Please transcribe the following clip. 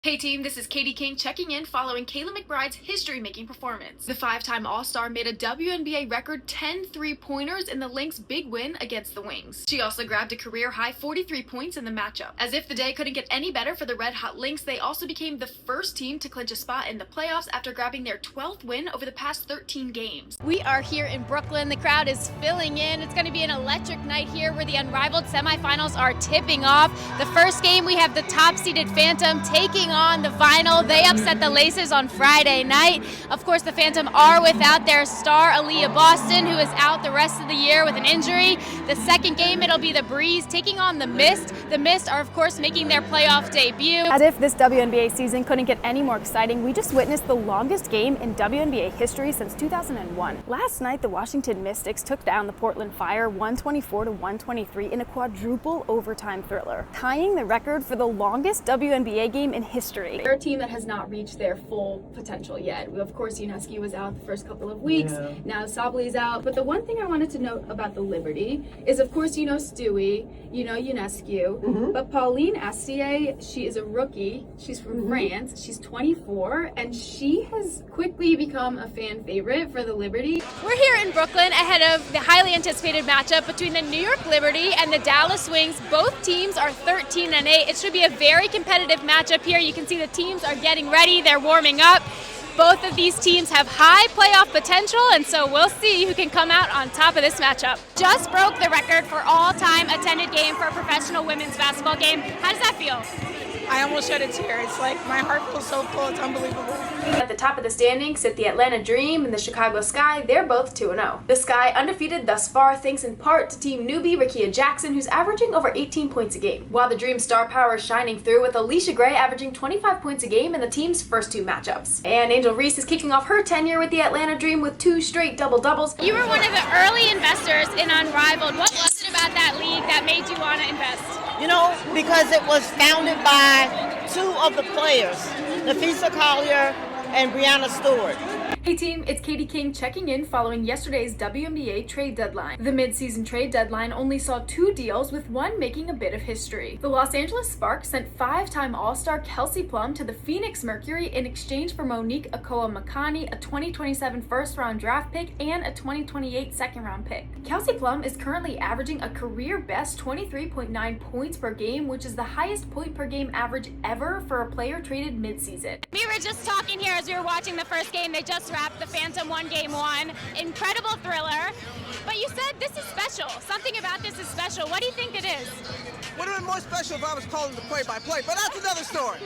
Hey team, this is Katie King checking in following Kayla McBride's history-making performance. The five-time All-Star made a WNBA record 10 three-pointers in the Lynx' big win against the Wings. She also grabbed a career-high 43 points in the matchup. As if the day couldn't get any better for the Red Hot Lynx, they also became the first team to clinch a spot in the playoffs after grabbing their 12th win over the past 13 games. We are here in Brooklyn. The crowd is filling in. It's going to be an electric night here where the unrivaled semifinals are tipping off. The first game, we have the top-seeded Phantom taking on the Vinyl. They upset the Laces on Friday night. Of course, the Phantom are without their star, Aaliyah Boston, who is out the rest of the year with an injury. The second game, it'll be the Breeze taking on the Mist. The Mist are, of course, making their playoff debut. As if this WNBA season couldn't get any more exciting, we just witnessed the longest game in WNBA history since 2001. Last night, the Washington Mystics took down the Portland Fire 124-123 in a quadruple overtime thriller, tying the record for the longest WNBA game in history. They're a team that has not reached their full potential yet. Of course, Unescu was out the first couple of weeks. Yeah. Now Sabali's out. But the one thing I wanted to note about the Liberty is, of course, you know Stewie, you know Unescu, but Pauline Astier, she is a rookie. She's from France. She's 24, and she has quickly become a fan favorite for the Liberty. We're here in Brooklyn ahead of the highly anticipated matchup between the New York Liberty and the Dallas Wings. Both teams are 13-8. It should be a very competitive matchup here. You can see the teams are getting ready. They're warming up. Both of these teams have high playoff potential, and so we'll see who can come out on top of this matchup. Just broke the record for all-time attended game for a professional women's basketball game. How does that feel? I almost shed a tear. It's like my heart feels so full. It's unbelievable. At the top of the standings sit the Atlanta Dream and the Chicago Sky. They're both 2-0. The Sky, undefeated thus far, thanks in part to team newbie Rickea Jackson, who's averaging over 18 points a game, while the Dream star power is shining through with Alicia Gray averaging 25 points a game in the team's first two matchups. And Angel Reese is kicking off her tenure with the Atlanta Dream with 2 straight double-doubles. You were one of the early investors in Unrivaled. What was it about that league that made you want to invest? You know, because it was founded by 2 of the players, Nafisa Collier and Brianna Stewart. Hey team, it's Katie King checking in following yesterday's WNBA trade deadline. The mid-season trade deadline only saw 2 deals, with one making a bit of history. The Los Angeles Sparks sent 5-time All-Star Kelsey Plum to the Phoenix Mercury in exchange for Monique Akoa-Makani, a 2027 first-round draft pick, and a 2028 second-round pick. Kelsey Plum is currently averaging a career-best 23.9 points per game, which is the highest point-per-game average ever for a player traded mid-season. We were just talking here as we were watching the first game. They just wrapped. The Phantom won game 1. Incredible thriller. But you said this is special. Something about this is special. What do you think it is? Would have been more special if I was calling the play-by-play, but that's another story.